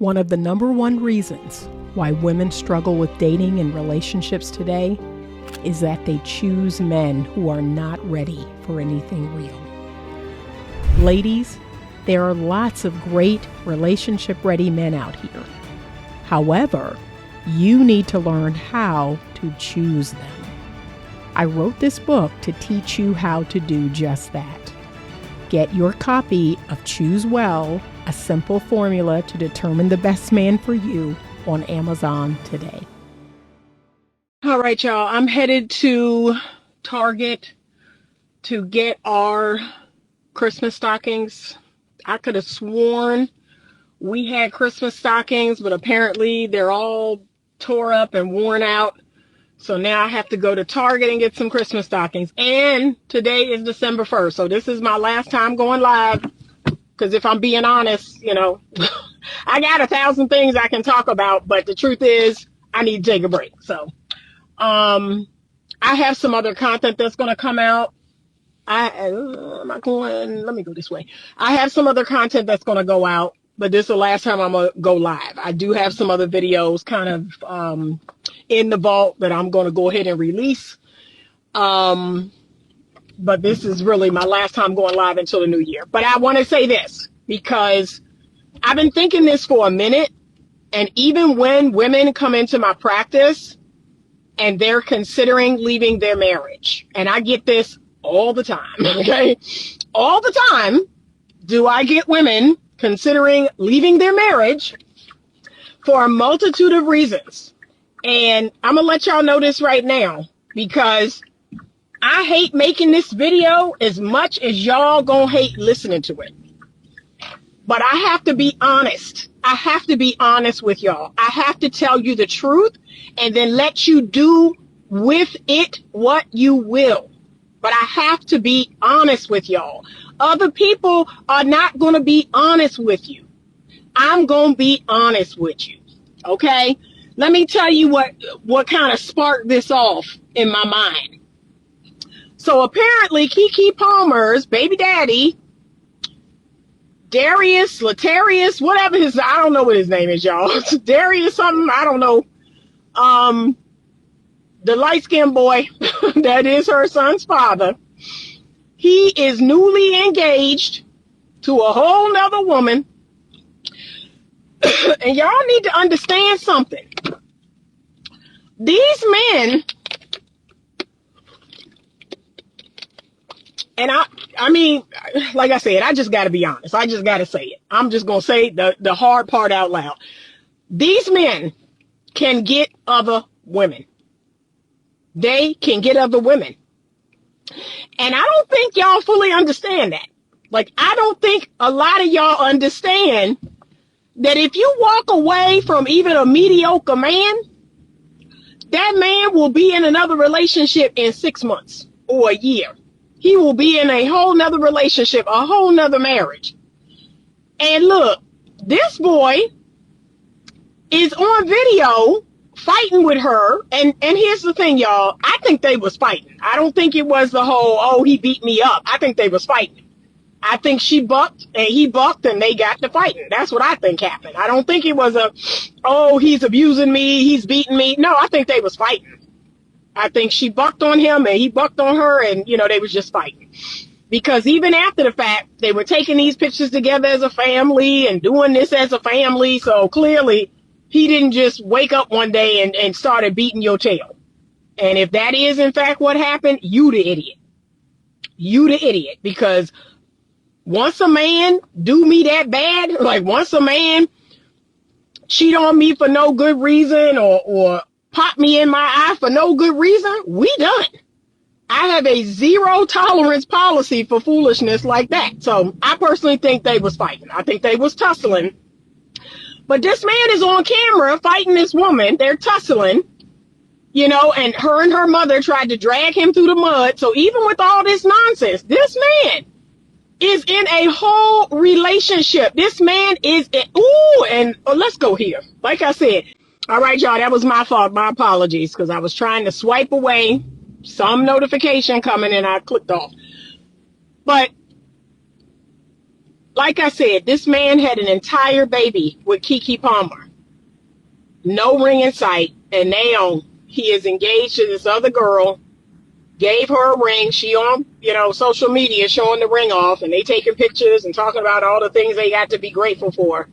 One of the number one reasons why women struggle with dating and relationships today is that they choose men who are not ready for anything real. Ladies, there are lots of great relationship-ready men out here. However, you need to learn how to choose them. I wrote this book to teach you how to do just that. Get your copy of Choose Well, a simple formula to determine the best man for you on Amazon today. All right, y'all. I'm headed to Target to get our Christmas stockings. I could have sworn we had Christmas stockings, but apparently they're all tore up and worn out. So now I have to go to Target and get some Christmas stockings. And today is December 1st. So this is my last time going live. Because if I'm being honest, you know, I got 1,000 things I can talk about. But the truth is, I need to take a break. So I have some other content that's going to come out. Let me go this way. I have some other content that's going to go out. But this is the last time I'm going to go live. I do have some other videos kind of in the vault that I'm going to go ahead and release. But this is really my last time going live until the new year. But I want to say this because I've been thinking this for a minute. And even when women come into my practice and they're considering leaving their marriage, and I get this all the time, okay? All the time do I get women considering leaving their marriage for a multitude of reasons. And I'm going to let y'all know this right now because I hate making this video as much as y'all gonna hate listening to it. But I have to be honest. I have to be honest with y'all. I have to tell you the truth and then let you do with it what you will. But I have to be honest with y'all. Other people are not going to be honest with you. I'm going to be honest with you. Okay? Let me tell you what kind of sparked this off in my mind. So apparently Kiki Palmer's baby daddy, Darius, Latarius, whatever I don't know what his name is, y'all. Darius something, I don't know. The light-skinned boy that is her son's father, he is newly engaged to a whole nother woman. And y'all need to understand something. These men, and I mean, like I said, I just got to be honest. I just got to say it. I'm just going to say the hard part out loud. These men can get other women. They can get other women. And I don't think y'all fully understand that. Like, I don't think a lot of y'all understand that if you walk away from even a mediocre man, that man will be in another relationship in 6 months or a year. He will be in a whole nother relationship, a whole nother marriage. And look, this boy is on video fighting with her. And here's the thing, y'all. I think they was fighting. I don't think it was the whole, oh, he beat me up. I think they was fighting. I think she bucked and he bucked and they got to fighting. That's what I think happened. I don't think it was oh, he's abusing me, he's beating me. No, I think they was fighting. I think she bucked on him and he bucked on her and, you know, they was just fighting. Because even after the fact, they were taking these pictures together as a family and doing this as a family. So clearly he didn't just wake up one day and started beating your tail. And if that is in fact what happened, you the idiot. You the idiot. Because once a man do me that bad, like once a man cheat on me for no good reason or pop me in my eye for no good reason, we done. I have a zero tolerance policy for foolishness like that. So I personally think they was fighting. I think they was tussling. But this man is on camera fighting this woman. They're tussling, you know, and her mother tried to drag him through the mud. So even with all this nonsense, this man is in a whole relationship. This man is, let's go here. Like I said, all right, y'all, that was my fault. My apologies, because I was trying to swipe away some notification coming and I clicked off. But like I said, this man had an entire baby with Kiki Palmer. No ring in sight. And now he is engaged to this other girl, gave her a ring. She on, social media showing the ring off, and they taking pictures and talking about all the things they got to be grateful for.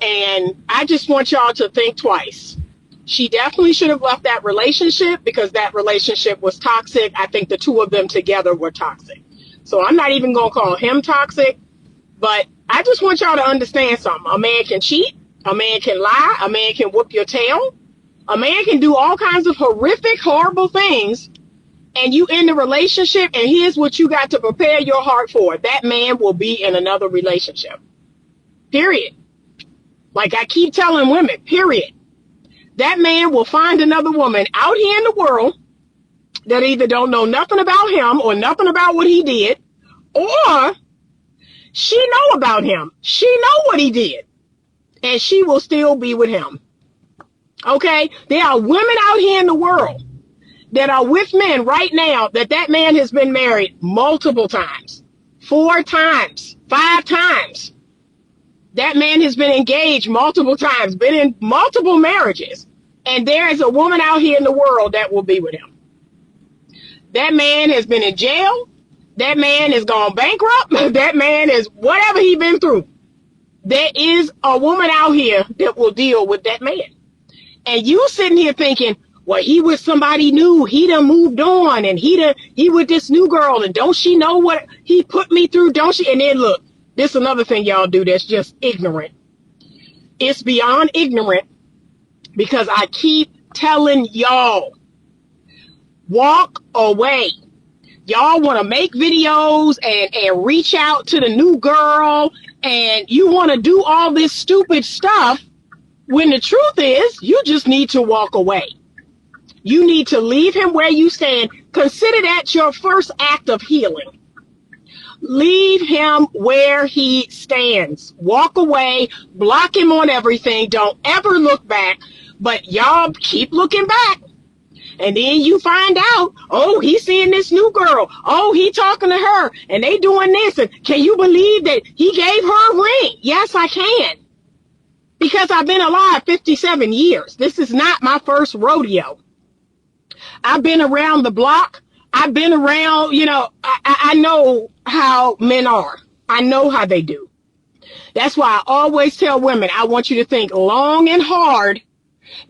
And I just want y'all to think twice. She definitely should have left that relationship because that relationship was toxic. I think the two of them together were toxic. So I'm not even going to call him toxic, but I just want y'all to understand something. A man can cheat. A man can lie. A man can whoop your tail. A man can do all kinds of horrific, horrible things. And you end the relationship, and here's what you got to prepare your heart for. That man will be in another relationship. Period. Like I keep telling women, period. That man will find another woman out here in the world that either don't know nothing about him or nothing about what he did, or she know about him. She know what he did, and she will still be with him. Okay? There are women out here in the world that are with men right now that man has been married multiple times, 4 times, 5 times. That man has been engaged multiple times, been in multiple marriages, and there is a woman out here in the world that will be with him. That man has been in jail. That man has gone bankrupt. That man is whatever he's been through. There is a woman out here that will deal with that man. And you sitting here thinking, well, he was somebody new. He done moved on, and he with this new girl, and don't she know what he put me through? Don't she? And then look, this is another thing y'all do that's just ignorant. It's beyond ignorant because I keep telling y'all, walk away. Y'all want to make videos and reach out to the new girl, and you want to do all this stupid stuff when the truth is you just need to walk away. You need to leave him where you stand. Consider that your first act of healing. Leave him where he stands. Walk away, block him on everything. Don't ever look back, but y'all keep looking back. And then you find out, oh, he's seeing this new girl. Oh, he talking to her and they doing this. And can you believe that he gave her a ring? Yes, I can. Because I've been alive 57 years. This is not my first rodeo. I've been around the block. I've been around, I know how men are. I know how they do. That's why I always tell women, I want you to think long and hard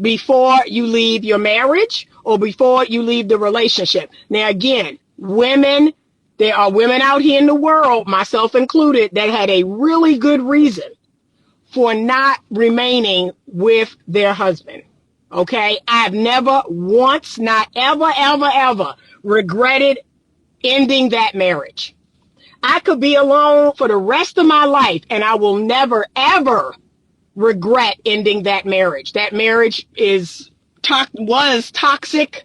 before you leave your marriage or before you leave the relationship. Now, again, women, there are women out here in the world, myself included, that had a really good reason for not remaining with their husband. Okay? I've never once, not ever, ever, ever regretted ending that marriage. I could be alone for the rest of my life and I will never, ever regret ending that marriage. That marriage was toxic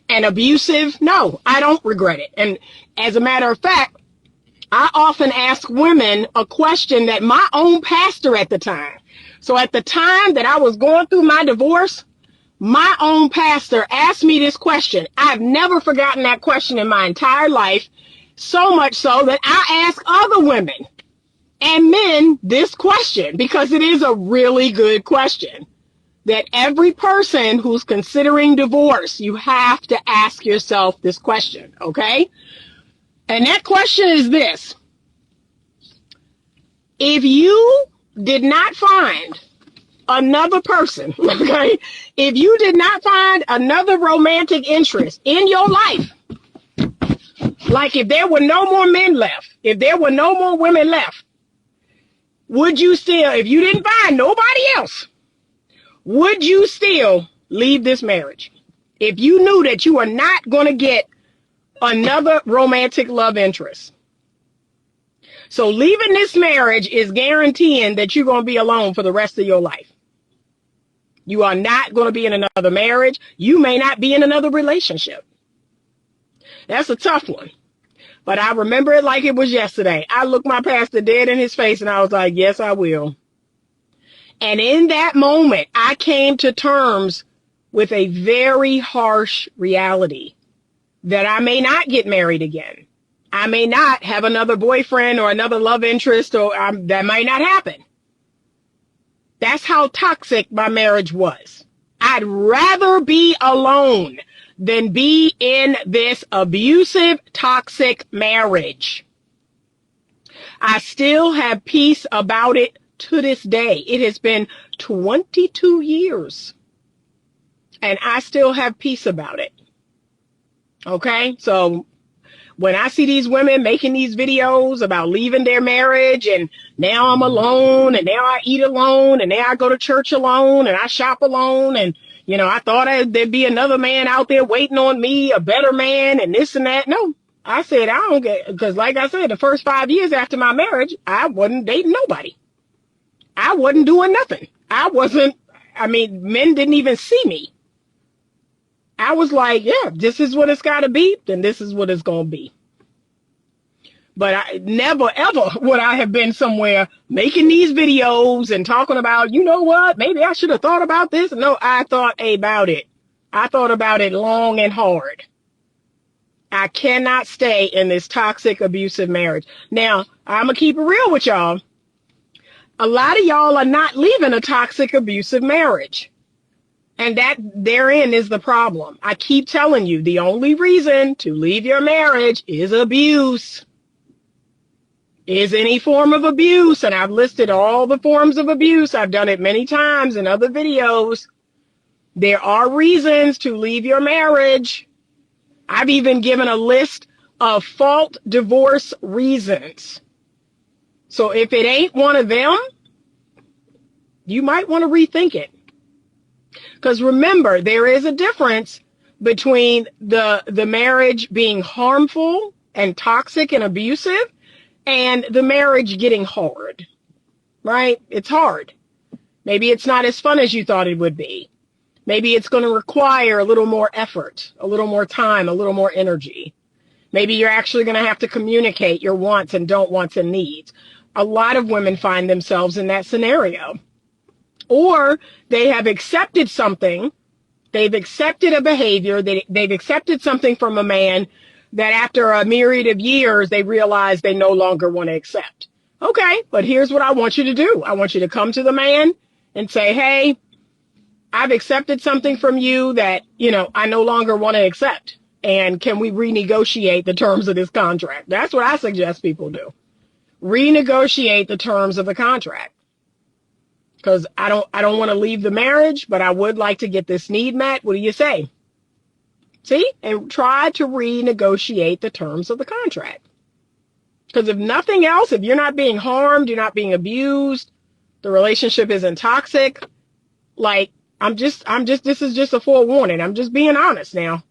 and abusive. No, I don't regret it. And as a matter of fact, I often ask women a question that my own pastor at the time. So at the time that I was going through my divorce, my own pastor asked me this question. I've never forgotten that question in my entire life, so much so that I ask other women and men this question because it is a really good question that every person who's considering divorce, you have to ask yourself this question, okay? And that question is this. If you did not find another person, okay? If you did not find another romantic interest in your life, like if there were no more men left, if there were no more women left, would you still, if you didn't find nobody else, would you still leave this marriage? If you knew that you are not going to get another romantic love interest. So leaving this marriage is guaranteeing that you're going to be alone for the rest of your life. You are not going to be in another marriage. You may not be in another relationship. That's a tough one. But I remember it like it was yesterday. I looked my pastor dead in his face and I was like, yes, I will. And in that moment, I came to terms with a very harsh reality that I may not get married again. I may not have another boyfriend or another love interest, or that might not happen. That's how toxic my marriage was. I'd rather be alone than be in this abusive, toxic marriage. I still have peace about it to this day. It has been 22 years and I still have peace about it. Okay? So when I see these women making these videos about leaving their marriage and now I'm alone and now I eat alone and now I go to church alone and I shop alone and, you know, I thought there'd be another man out there waiting on me, a better man and this and that. No, I said, I don't get, because like I said, the first 5 years after my marriage, I wasn't dating nobody. I wasn't doing nothing. Men didn't even see me. I was like, yeah, this is what it's got to be, then this is what it's going to be. But I never, ever would I have been somewhere making these videos and talking about, you know what, maybe I should have thought about this. No, I thought about it. I thought about it long and hard. I cannot stay in this toxic, abusive marriage. Now, I'm going to keep it real with y'all. A lot of y'all are not leaving a toxic, abusive marriage. And that therein is the problem. I keep telling you, the only reason to leave your marriage is abuse. Is any form of abuse. And I've listed all the forms of abuse. I've done it many times in other videos. There are reasons to leave your marriage. I've even given a list of fault divorce reasons. So if it ain't one of them, you might want to rethink it. Because remember, there is a difference between the marriage being harmful and toxic and abusive and the marriage getting hard, right? It's hard. Maybe it's not as fun as you thought it would be. Maybe it's going to require a little more effort, a little more time, a little more energy. Maybe you're actually going to have to communicate your wants and don't wants and needs. A lot of women find themselves in that scenario. Or they have accepted something, they've accepted a behavior, they've accepted something from a man that after a myriad of years, they realize they no longer want to accept. Okay, but here's what I want you to do. I want you to come to the man and say, hey, I've accepted something from you that, you know, I no longer want to accept. And can we renegotiate the terms of this contract? That's what I suggest people do. Renegotiate the terms of the contract. Because I don't want to leave the marriage, but I would like to get this need met. What do you say? See? And try to renegotiate the terms of the contract. Because if nothing else, if you're not being harmed, you're not being abused, the relationship isn't toxic, like, this is just a forewarning. I'm just being honest now.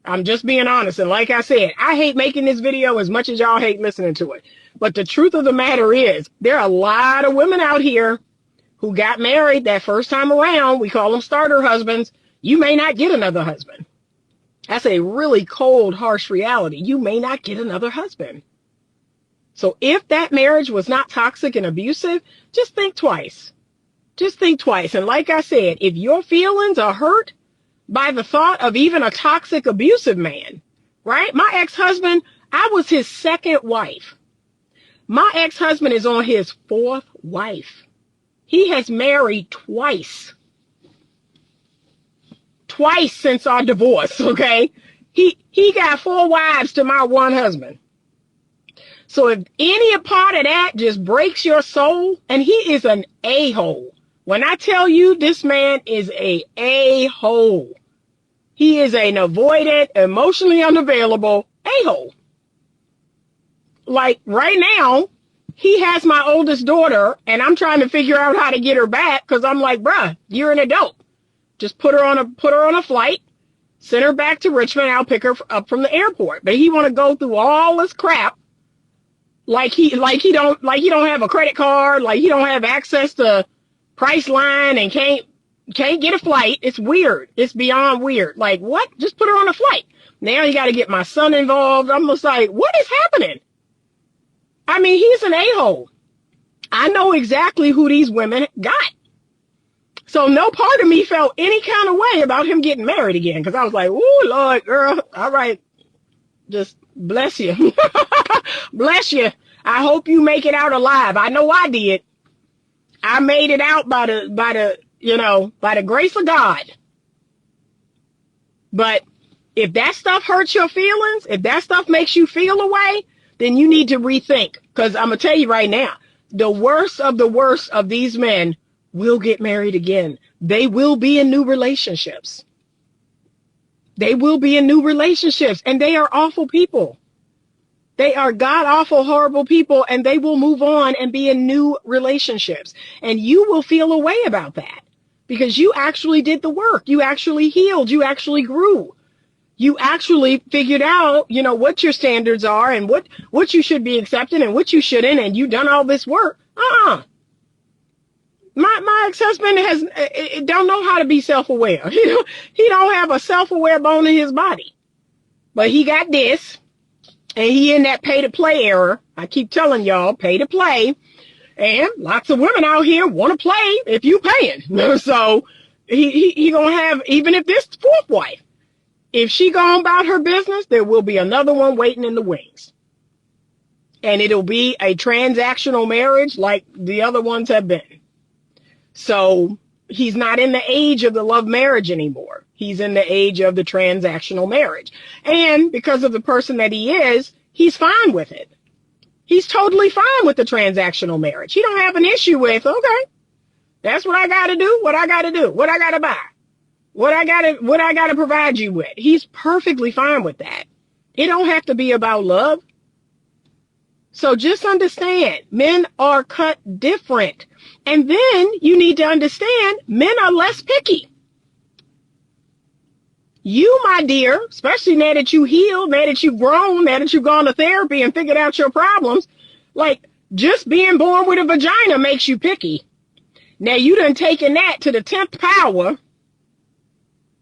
I'm just being honest. And like I said, I hate making this video as much as y'all hate listening to it. But the truth of the matter is, there are a lot of women out here who got married that first time around. We call them starter husbands. You may not get another husband. That's a really cold, harsh reality. You may not get another husband. So if that marriage was not toxic and abusive, just think twice. Just think twice. And like I said, if your feelings are hurt by the thought of even a toxic, abusive man, right? My ex-husband, I was his second wife. My ex-husband is on his fourth wife. He has married twice. Twice since our divorce, okay? He got 4 wives to my one husband. So if any part of that just breaks your soul, and he is an a-hole. When I tell you this man is a a-hole, he is an avoidant, emotionally unavailable a-hole. Like right now, he has my oldest daughter, and I'm trying to figure out how to get her back because I'm like, bruh, you're an adult. Just put her on a flight, send her back to Richmond. I'll pick her up from the airport. But he want to go through all this crap, like he don't have a credit card, like he don't have access to Priceline and can't get a flight. It's weird. It's beyond weird. Like what? Just put her on a flight. Now you got to get my son involved. I'm just like, what is happening? I mean, he's an a-hole. I know exactly who these women got. So no part of me felt any kind of way about him getting married again. Because I was like, ooh, Lord, girl, all right. Just bless you. Bless you. I hope you make it out alive. I know I did. I made it out by the grace of God. But if that stuff hurts your feelings, if that stuff makes you feel away, then you need to rethink. Because I'm going to tell you right now, the worst of these men will get married again. They will be in new relationships. They will be in new relationships, and they are awful people. They are god-awful, horrible people, and they will move on and be in new relationships. And you will feel a way about that because you actually did the work. You actually healed. You actually grew. You actually figured out, what your standards are and what you should be accepting and what you shouldn't, and you done all this work. My ex-husband don't know how to be self-aware. He don't have a self-aware bone in his body. But he got this, and he in that pay-to-play era. I keep telling y'all, pay to play. And lots of women out here want to play if you paying. So he gonna have, even if this fourth wife, if she go about her business, there will be another one waiting in the wings. And it'll be a transactional marriage like the other ones have been. So he's not in the age of the love marriage anymore. He's in the age of the transactional marriage. And because of the person that he is, he's fine with it. He's totally fine with the transactional marriage. He don't have an issue with, okay, that's what I got to do, what I got to do, what I got to buy, what I got to provide you with. He's perfectly fine with that. It don't have to be about love. So just understand, men are cut different. And then you need to understand, men are less picky. You, my dear, especially now that you healed, now that you've grown, now that you've gone to therapy and figured out your problems, like just being born with a vagina makes you picky. Now you done taken that to the 10th power,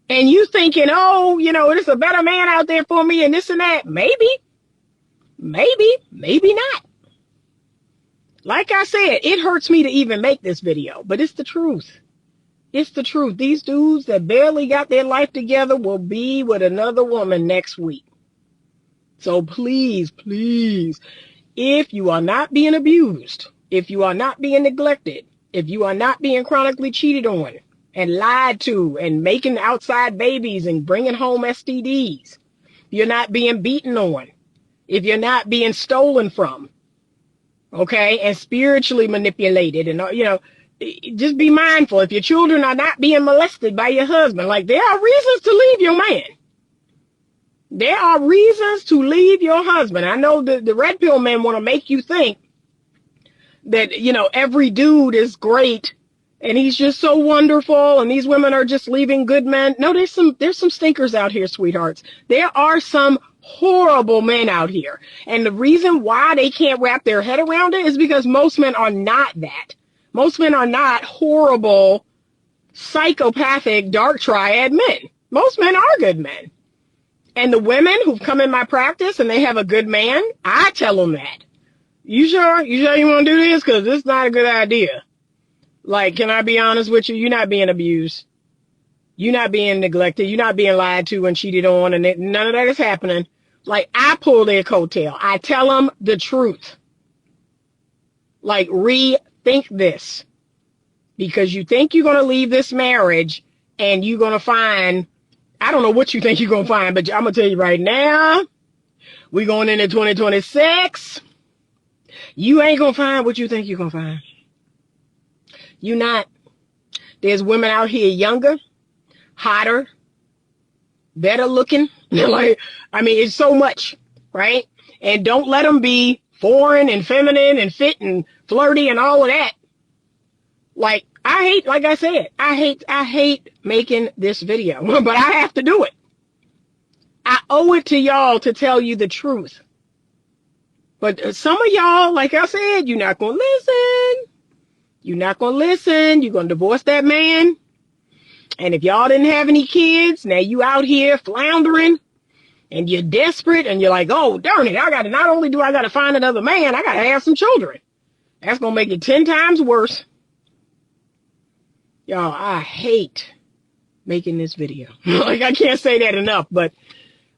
and you thinking, oh, there's a better man out there for me and this and that. Maybe not. Like I said, it hurts me to even make this video, but it's the truth. It's the truth. These dudes that barely got their life together will be with another woman next week. So please, if you are not being abused, if you are not being neglected, if you are not being chronically cheated on and lied to and making outside babies and bringing home STDs, you're not being beaten on, if you're not being stolen from, okay, and spiritually manipulated, and just be mindful. If your children are not being molested by your husband, like, there are reasons to leave your man. There are reasons to leave your husband. I know the red pill men want to make you think that, every dude is great and he's just so wonderful and these women are just leaving good men. No, there's some stinkers out here, sweethearts. There are some horrible men out here. And the reason why they can't wrap their head around it is because most men are not that. Most men are not horrible, psychopathic, dark triad men. Most men are good men. And the women who've come in my practice and they have a good man, I tell them that. You sure you want to do this? Because it's not a good idea. Like, can I be honest with you? You're not being abused. You're not being neglected. You're not being lied to and cheated on, and none of that is happening. Like, I pull their coattail. I tell them the truth. Like, rethink this. Because you think you're going to leave this marriage and you're going to find, I don't know what you think you're going to find, but I'm going to tell you right now, we're going into 2026. You ain't going to find what you think you're going to find. You not. There's women out here younger, hotter, better looking. It's so much, right? And don't let them be foreign and feminine and fit and flirty and all of that. Like I said, I hate making this video, but I have to do it. I owe it to y'all to tell you the truth. But some of y'all, like I said, you're not going to listen. You're not going to listen. You're going to divorce that man. And if y'all didn't have any kids, now you out here floundering and you're desperate and you're like, oh, darn it, not only do I got to find another man, I got to have some children. That's going to make it 10 times worse. Y'all, I hate making this video. I can't say that enough, but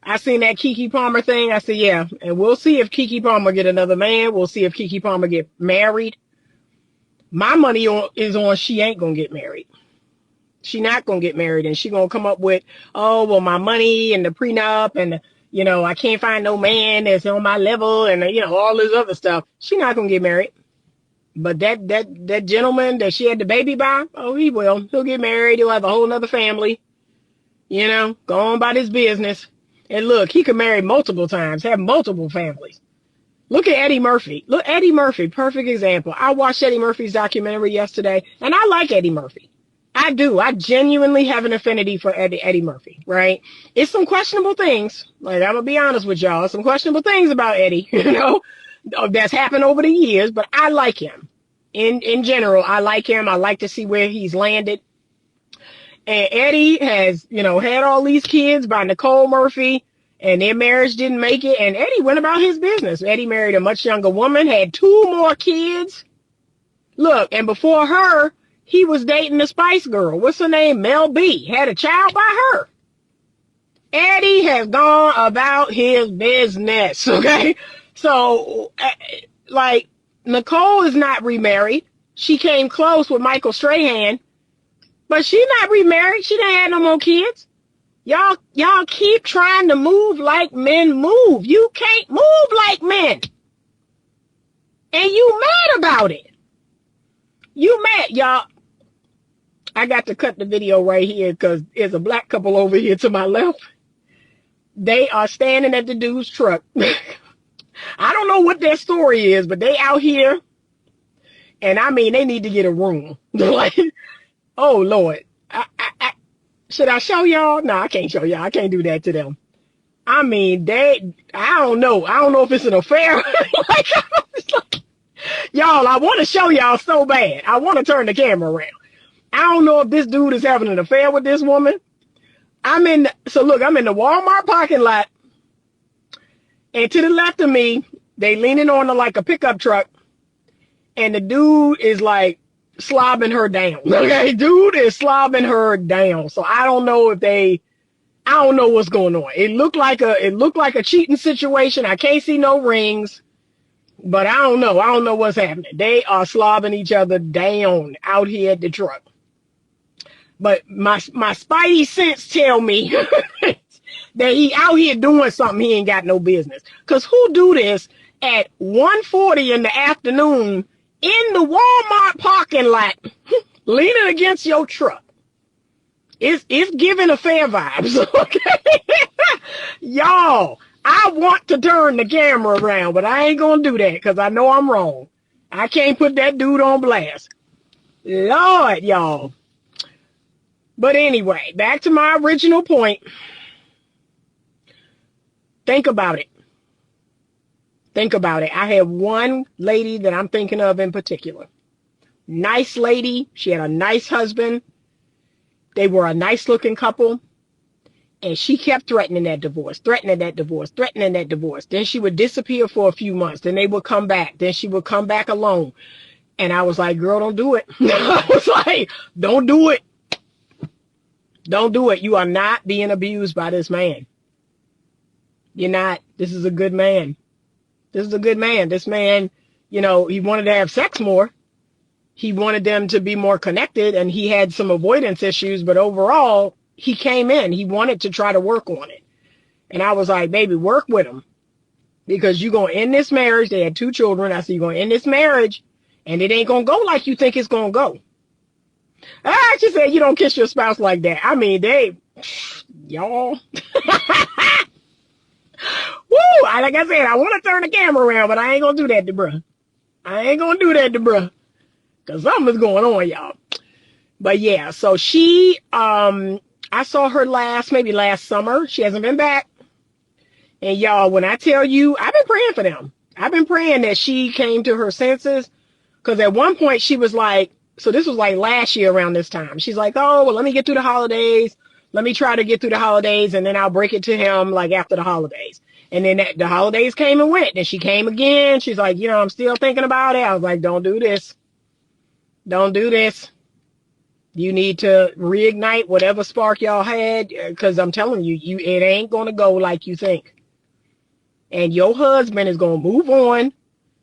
I seen that Kiki Palmer thing. I said, yeah, and we'll see if Kiki Palmer get another man. We'll see if Kiki Palmer get married. My money is on she ain't gonna get married. She not gonna get married, and she gonna come up with, oh well, my money and the prenup, and I can't find no man that's on my level, and all this other stuff. She not gonna get married. But that gentleman that she had the baby by, oh, he will. He'll get married. He'll have a whole nother family. Go on about his business. And look, he could marry multiple times, have multiple families. Look at Eddie Murphy. Look, Eddie Murphy, perfect example. I watched Eddie Murphy's documentary yesterday, and I like Eddie Murphy. I do. I genuinely have an affinity for Eddie Murphy, right? It's some questionable things. Like, I'm going to be honest with y'all. Some questionable things about Eddie, that's happened over the years, but I like him. In general, I like him. I like to see where he's landed. And Eddie has, had all these kids by Nicole Murphy, and their marriage didn't make it. And Eddie went about his business. Eddie married a much younger woman, had 2 more kids. Look, and before her, he was dating the Spice Girl. What's her name? Mel B. Had a child by her. Eddie has gone about his business, okay? So, like, Nicole is not remarried. She came close with Michael Strahan, but she's not remarried. She didn't have no more kids. Y'all keep trying to move like men move. You can't move like men. And you mad about it. You mad, y'all. I got to cut the video right here because there's a black couple over here to my left. They are standing at the dude's truck. I don't know what their story is, but they out here. And I mean, they need to get a room. Like, oh, Lord. Should I show y'all? No, I can't show y'all. I can't do that to them. I mean, I don't know. I don't know if it's an affair. Y'all, I want to show y'all so bad. I want to turn the camera around. I don't know if this dude is having an affair with this woman. So look, I'm in the Walmart parking lot. And to the left of me, they leaning on like a pickup truck. And the dude is like slobbing her down. Okay, dude is slobbing her down. So I don't know I don't know what's going on. It looked like a cheating situation. I can't see no rings, but I don't know. I don't know what's happening. They are slobbing each other down out here at the truck. But my spidey sense tell me that he out here doing something he ain't got no business. Cause who do this at 1:40 in the afternoon in the Walmart parking lot, leaning against your truck? It's giving affair vibes, okay? Y'all, I want to turn the camera around, but I ain't gonna do that because I know I'm wrong. I can't put that dude on blast. Lord, y'all. But anyway, back to my original point. Think about it. Think about it. I have one lady that I'm thinking of in particular. Nice lady. She had a nice husband. They were a nice looking couple. And she kept threatening that divorce. Then she would disappear for a few months. Then they would come back. Then she would come back alone. And I was like, girl, don't do it. I was like, don't do it. Don't do it. You are not being abused by this man. You're not. This is a good man. This is a good man. This man, he wanted to have sex more. He wanted them to be more connected, and he had some avoidance issues, but overall, he came in. He wanted to try to work on it. And I was like, baby, work with him. Because you're going to end this marriage. They had 2 children. I said, you're going to end this marriage, and it ain't going to go like you think it's going to go. I actually said, you don't kiss your spouse like that. I mean, y'all. Woo! Like I said, I want to turn the camera around, but I ain't going to do that to bruh. I ain't going to do that to bruh. Because something's going on, y'all. But yeah, so she, I saw her maybe last summer. She hasn't been back. And y'all, when I tell you, I've been praying for them. I've been praying that she came to her senses. Because at one point she was like, so this was like last year around this time. She's like, oh, well, let me get through the holidays. Let me try to get through the holidays, and then I'll break it to him like after the holidays. And then the holidays came and went. Then she came again. She's like, I'm still thinking about it. I was like, don't do this. Don't do this. You need to reignite whatever spark y'all had, because I'm telling you, it ain't going to go like you think. And your husband is going to move on.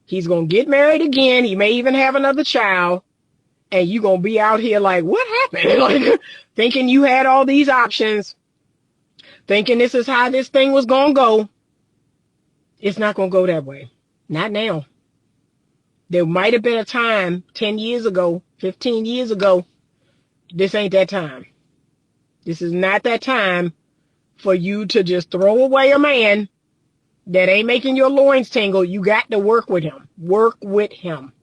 He's going to get married again. He may even have another child. And you going to be out here like, what happened? Like, thinking you had all these options, thinking this is how this thing was going to go. It's not going to go that way. Not now. There might have been a time 10 years ago, 15 years ago. This ain't that time. This is not that time for you to just throw away a man that ain't making your loins tingle. You got to work with him. Work with him.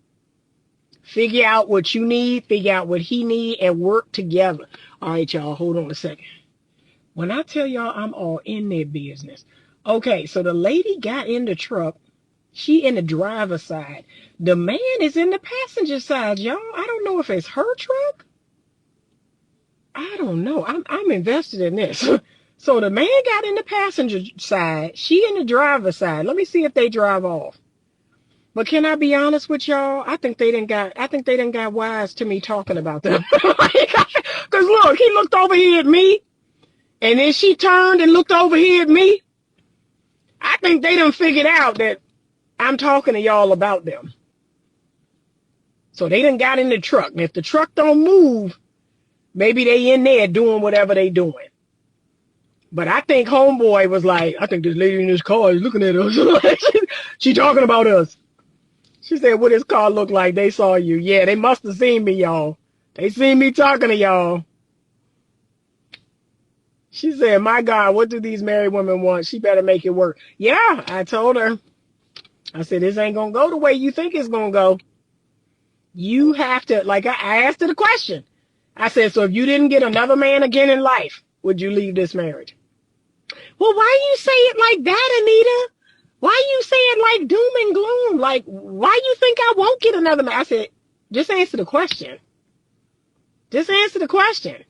Figure out what you need, figure out what he need, and work together. All right, y'all, hold on a second. When I tell y'all I'm all in their business. Okay, so the lady got in the truck. She in the driver's side. The man is in the passenger side, y'all. I don't know if it's her truck. I don't know. I'm invested in this. So the man got in the passenger side. She in the driver's side. Let me see if they drive off. But can I be honest with y'all? I think they didn't got wise to me talking about them. Cause look, he looked over here at me, and then she turned and looked over here at me. I think they done figured out that I'm talking to y'all about them. So they done got in the truck. And if the truck don't move, maybe they in there doing whatever they doing. But I think homeboy was like, I think this lady in this car is looking at us. She talking about us. She said, what his car look like? They saw you. Yeah, they must have seen me, y'all. They seen me talking to y'all. She said, my God, what do these married women want? She better make it work. Yeah, I told her. I said, this ain't going to go the way you think it's going to go. You have to, like I asked her the question. I said, so if you didn't get another man again in life, would you leave this marriage? Well, why you say it like that, Anita? Why you say it like doom and gloom? Like, why you think I won't get another man? I said, just answer the question. Just answer the question.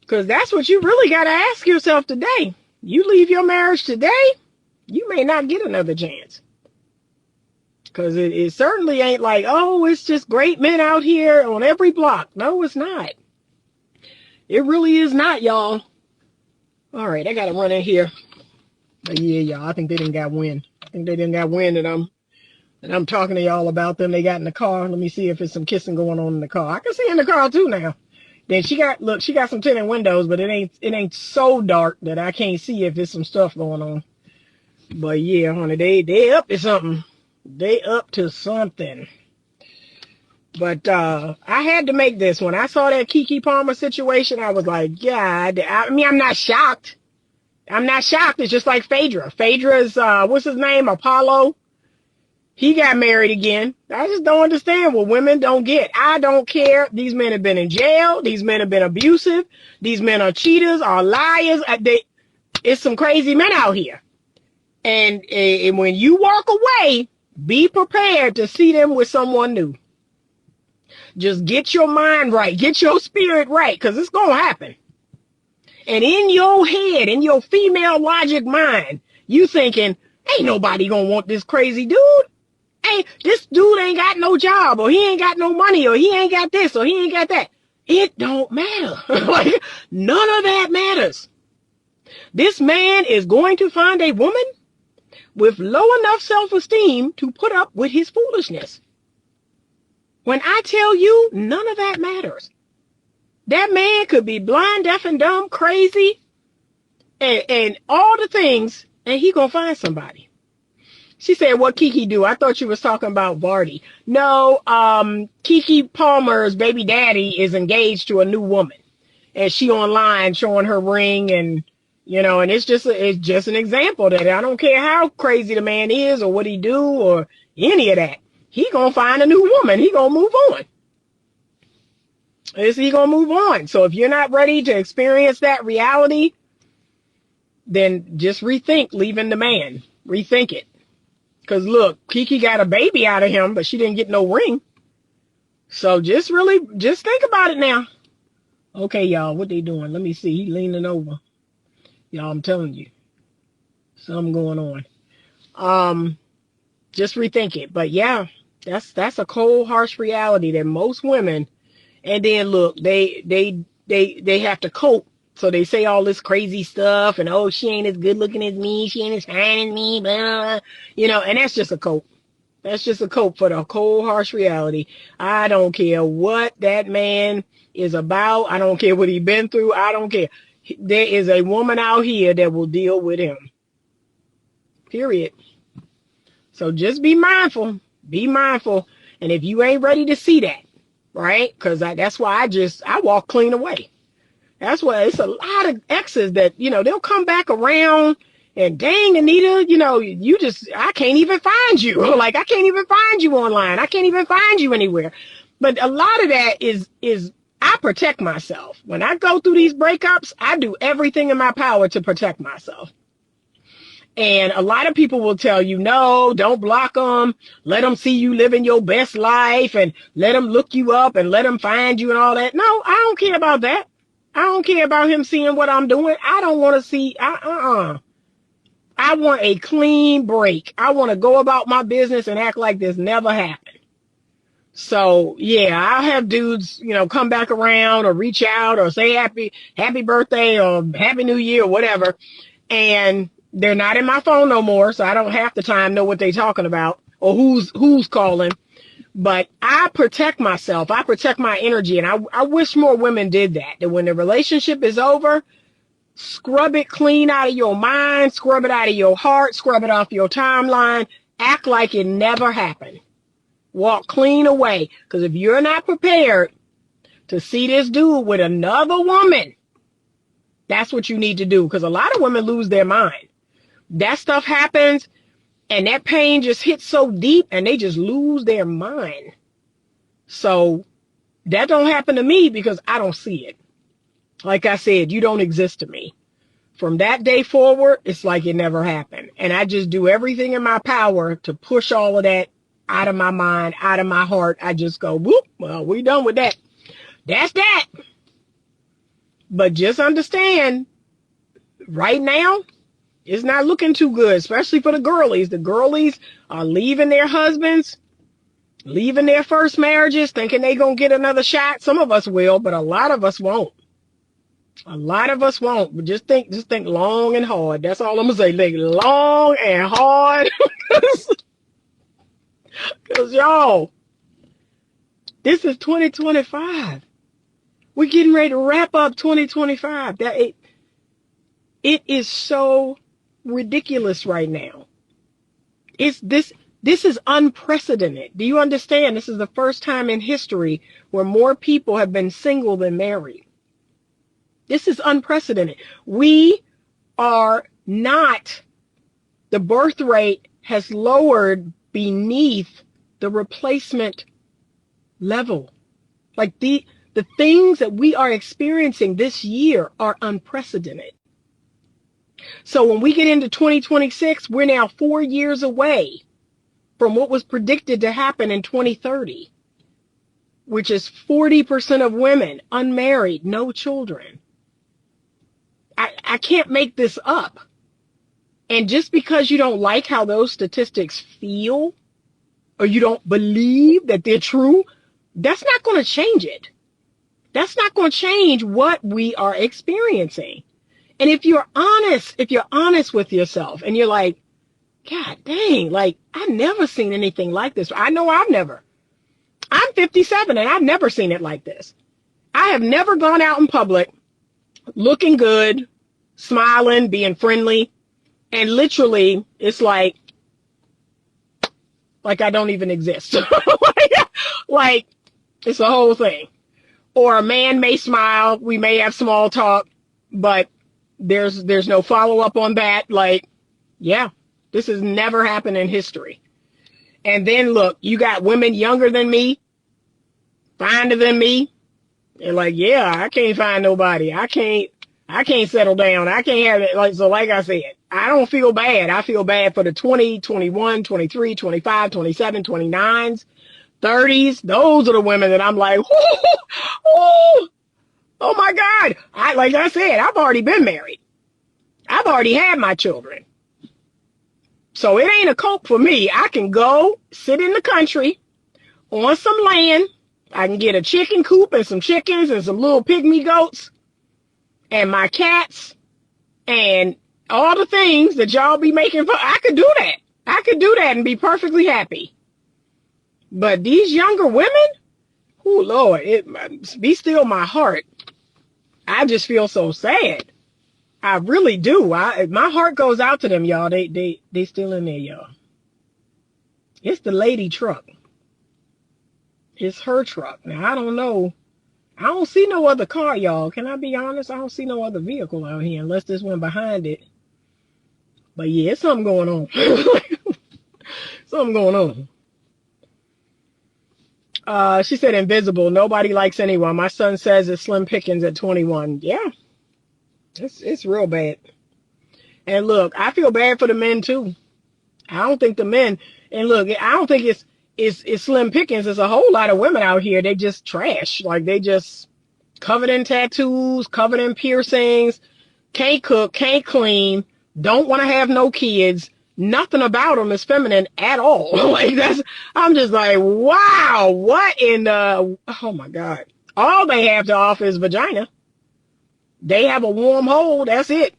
Because that's what you really got to ask yourself today. You leave your marriage today, you may not get another chance. Because it certainly ain't like, oh, it's just great men out here on every block. No, it's not. It really is not, y'all. All right, I got to run in here. But yeah, y'all, I think they didn't got wind. I think they didn't got wind that I'm talking to y'all about them. They got in the car. Let me see if there's some kissing going on in the car. I can see in the car too now. Then she got some tinted windows, but it ain't so dark that I can't see if there's some stuff going on. But yeah, honey, they up to something. They up to something. But I had to make this. When I saw that Kiki Palmer situation, I was like, God, I mean, I'm not shocked. I'm not shocked. It's just like Phaedra. Phaedra's, what's his name? Apollo. He got married again. I just don't understand what women don't get. I don't care. These men have been in jail. These men have been abusive. These men are cheaters, are liars. It's some crazy men out here. And when you walk away, be prepared to see them with someone new. Just get your mind right. Get your spirit right, because it's going to happen. And in your head, in your female logic mind, you thinking, ain't nobody going to want this crazy dude. Hey, this dude ain't got no job, or he ain't got no money, or he ain't got this, or he ain't got that. It don't matter. Like, none of that matters. This man is going to find a woman with low enough self-esteem to put up with his foolishness. When I tell you, none of that matters. That man could be blind, deaf, and dumb, crazy, and all the things, and he gonna find somebody. She said, what Kiki do? I thought you was talking about Vardy. No, Kiki Palmer's baby daddy is engaged to a new woman. And she online showing her ring, and, you know, and it's just an example that I don't care how crazy the man is or what he do or any of that. He gonna find a new woman. He gonna move on. He gonna move on. So if you're not ready to experience that reality, then just rethink leaving the man. Rethink it. Because look, Kiki got a baby out of him, but she didn't get no ring. So just think about it now. Okay, y'all, what they doing? Let me see. He leaning over. Y'all, I'm telling you. Something going on. Just rethink it. But yeah, that's a cold, harsh reality that most women, And then look, they have to cope. So they say all this crazy stuff and, oh, she ain't as good looking as me. She ain't as fine as me, blah, blah, blah. You know, and that's just a cope. That's just a cope for the cold, harsh reality. I don't care what that man is about. I don't care what he's been through. I don't care. There is a woman out here that will deal with him. Period. So just be mindful. Be mindful. And if you ain't ready to see that, right? Because that's why I walk clean away. That's why it's a lot of exes that, you know, they'll come back around and dang, Anita, you know, I can't even find you. Like, I can't even find you online. I can't even find you anywhere. But a lot of that is I protect myself. When I go through these breakups, I do everything in my power to protect myself. And a lot of people will tell you, no, don't block them. Let them see you living your best life and let them look you up and let them find you and all that. No, I don't care about that. I don't care about him seeing what I'm doing. I don't want to see, I want a clean break. I want to go about my business and act like this never happened. So yeah, I'll have dudes, you know, come back around or reach out or say happy birthday or happy new year or whatever. And they're not in my phone no more. So I don't half the time know what they're talking about or who's calling. But I protect myself. I protect my energy. And I wish more women did that. That when the relationship is over, scrub it clean out of your mind, scrub it out of your heart, scrub it off your timeline. Act like it never happened. Walk clean away. Because if you're not prepared to see this dude with another woman, that's what you need to do. Because a lot of women lose their mind. That stuff happens. And that pain just hits so deep and they just lose their mind. So that don't happen to me because I don't see it. Like I said, you don't exist to me. From that day forward, it's like it never happened. And I just do everything in my power to push all of that out of my mind, out of my heart. I just go, whoop, well, we done with that. That's that. But just understand, right now, it's not looking too good, especially for the girlies. The girlies are leaving their husbands, leaving their first marriages, thinking they're going to get another shot. Some of us will, but a lot of us won't. A lot of us won't. But just think long and hard. That's all I'm going to say. Think long and hard. Because, y'all, this is 2025. We're getting ready to wrap up 2025. It is so ridiculous right now. This is unprecedented. Do you understand? This is the first time in history where more people have been single than married. This is unprecedented. We are not, the birth rate has lowered beneath the replacement level. Like the things that we are experiencing this year are unprecedented. So when we get into 2026, we're now 4 years away from what was predicted to happen in 2030, which is 40% of women unmarried, no children. I can't make this up. And just because you don't like how those statistics feel or you don't believe that they're true, that's not going to change it. That's not going to change what we are experiencing. And if you're honest with yourself and you're like, God dang, like I've never seen anything like this. I know I've never. I'm 57 and I've never seen it like this. I have never gone out in public looking good, smiling, being friendly. And literally it's like I don't even exist. Like it's the whole thing. Or a man may smile. We may have small talk, but there's no follow up on that. Like, yeah, this has never happened in history. And then look, you got women younger than me, finer than me. They're like, yeah, I can't find nobody. I can't settle down. I can't have it. Like I said, I don't feel bad. I feel bad for the 20, 21, 23, 25, 27, 29s, 30s. Those are the women that I'm like, oh my God. Like I said, I've already been married. I've already had my children. So it ain't a cope for me. I can go sit in the country on some land I can get a chicken coop and some chickens and some little pygmy goats and my cats and all the things that y'all be making for. I could do that. I could do that and be perfectly happy. But these younger women, oh Lord, it be still my heart. I just feel so sad. I really do. My heart goes out to them, y'all. They still in there, y'all. It's the lady truck. It's her truck. Now I don't know. I don't see no other car, y'all. Can I be honest? I don't see no other vehicle out here unless this one behind it. But yeah, it's something going on. Something going on. She said invisible. Nobody likes anyone. My son says it's slim pickings at 21. Yeah, it's real bad. And look, I feel bad for the men too. I don't think the men, and look, I don't think it's slim pickings. There's a whole lot of women out here. They just trash. Like they just covered in tattoos, covered in piercings, can't cook, can't clean, don't want to have no kids. Nothing about them is feminine at all. Like I'm just like, wow, what in the, oh my God. All they have to offer is vagina. They have a warm hole. That's it.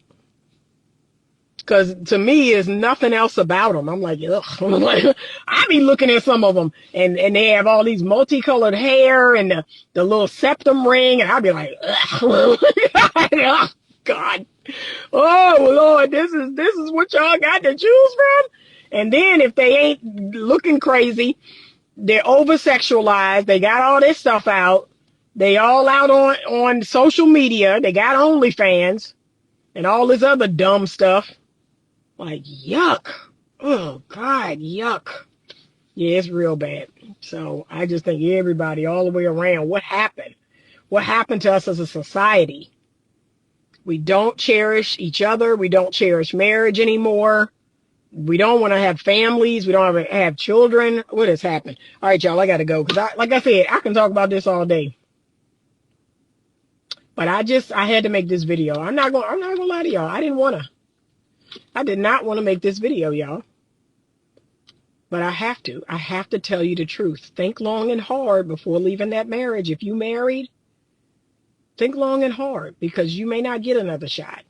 Because to me, there's nothing else about them. I'm like, ugh. I be looking at some of them, and they have all these multicolored hair and the little septum ring, and I'll be like, ugh. Oh, God. Oh, Lord, this is what y'all got to choose from? And then if they ain't looking crazy, they're over-sexualized. They got all this stuff out. They all out on social media. They got OnlyFans and all this other dumb stuff. Like, yuck. Oh, God, yuck. Yeah, it's real bad. So I just think everybody all the way around, what happened? What happened to us as a society? We don't cherish each other. We don't cherish marriage anymore. We don't want to have families. We don't have children. What has happened? All right, y'all, I got to go. Because like I said, I can talk about this all day. But I had to make this video. I'm not gonna lie to y'all. I did not want to make this video, y'all. But I have to tell you the truth. Think long and hard before leaving that marriage. If you married, think long and hard because you may not get another shot.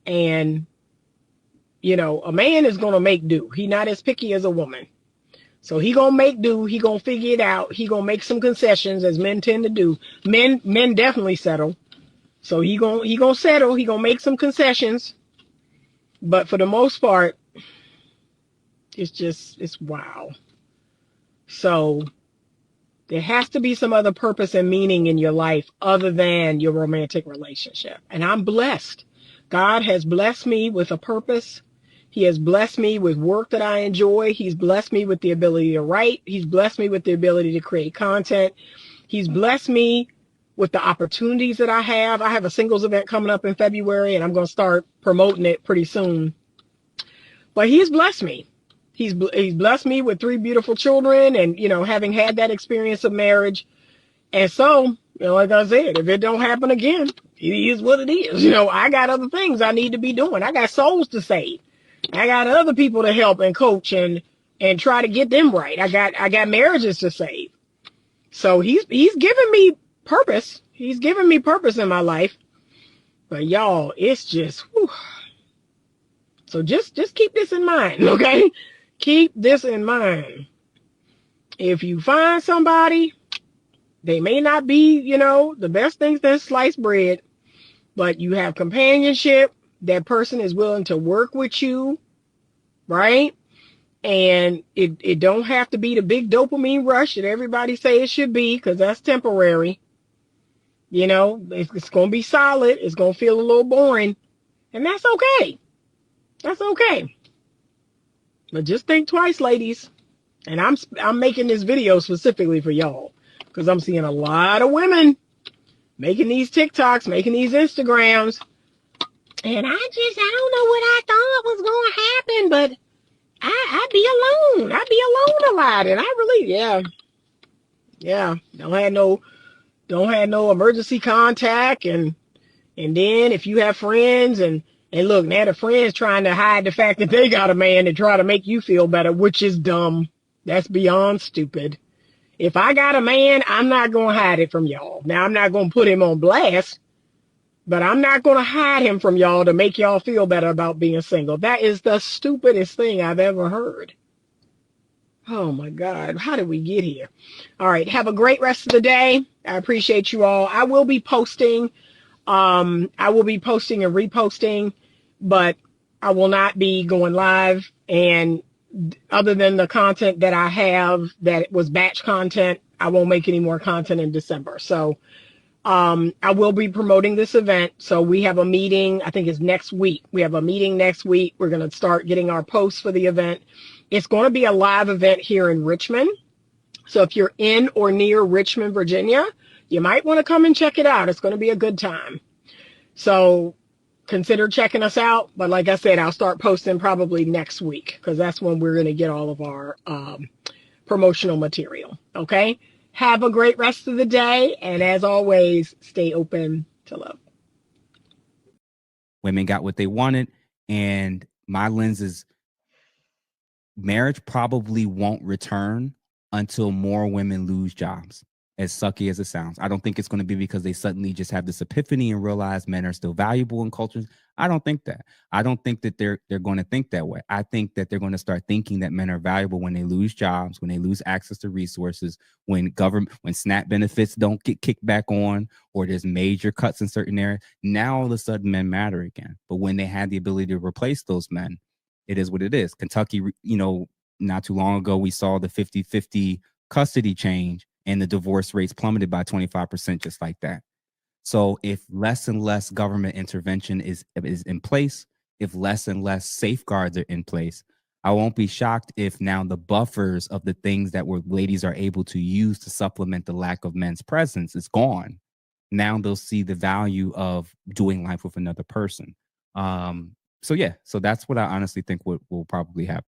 And, you know, a man is going to make do. He not as picky as a woman. So he going to make do. He going to figure it out. He going to make some concessions as men tend to do. Men definitely settle. So he going to settle. He going to make some concessions. But for the most part, it's wow. So there has to be some other purpose and meaning in your life other than your romantic relationship. And I'm blessed. God has blessed me with a purpose. He has blessed me with work that I enjoy. He's blessed me with the ability to write. He's blessed me with the ability to create content. He's blessed me with the opportunities that I have. I have a singles event coming up in February, and I'm going to start promoting it pretty soon. But he's blessed me. He's blessed me with 3 beautiful children and, you know, having had that experience of marriage. And so, you know, like I said, if it don't happen again, it is what it is. You know, I got other things I need to be doing. I got souls to save. I got other people to help and coach and try to get them right. I got marriages to save. So he's given me purpose. He's given me purpose in my life. But y'all, it's just, whew. So just keep this in mind, okay? Keep this in mind. If you find somebody, they may not be, you know, the best things than sliced bread, but you have companionship. That person is willing to work with you, right? And it don't have to be the big dopamine rush that everybody say it should be, because that's temporary. You know, it's going to be solid. It's going to feel a little boring. And that's okay. That's okay. But just think twice, ladies. And I'm making this video specifically for y'all, because I'm seeing a lot of women making these TikToks, making these Instagrams. And I don't know what I thought was going to happen, but I'd be alone. I'd be alone a lot. And I really, yeah. Don't have no emergency contact. And then if you have friends and look, now the friends trying to hide the fact that they got a man to try to make you feel better, which is dumb. That's beyond stupid. If I got a man, I'm not going to hide it from y'all. Now, I'm not going to put him on blast, but I'm not going to hide him from y'all to make y'all feel better about being single. That is the stupidest thing I've ever heard. Oh my God. How did we get here? All right. Have a great rest of the day. I appreciate you all. I will be posting and reposting, but I will not be going live. And other than the content that I have that was batch content, I won't make any more content in December. So I will be promoting this event. So we have a meeting, I think it's next week. We have a meeting next week. We're going to start getting our posts for the event. It's going to be a live event here in Richmond. So if you're in or near Richmond, Virginia, you might want to come and check it out. It's going to be a good time. So consider checking us out. But like I said, I'll start posting probably next week because that's when we're going to get all of our promotional material. Okay. Have a great rest of the day. And as always, stay open to love. Women got what they wanted. And my lens is marriage probably won't return until more women lose jobs, as sucky as it sounds. I don't think it's going to be because they suddenly just have this epiphany and realize men are still valuable in cultures. I don't think that. I don't think that they're going to think that way. I think that they're going to start thinking that men are valuable when they lose jobs, when they lose access to resources, when SNAP benefits don't get kicked back on, or there's major cuts in certain areas. Now all of a sudden men matter again. But when they had the ability to replace those men, it is what it is. Kentucky, not too long ago, we saw the 50-50 custody change and the divorce rates plummeted by 25% just like that. So if less and less government intervention is in place, if less and less safeguards are in place, I won't be shocked if now the buffers of the things that ladies are able to use to supplement the lack of men's presence is gone. Now they'll see the value of doing life with another person. So that's what I honestly think will probably happen.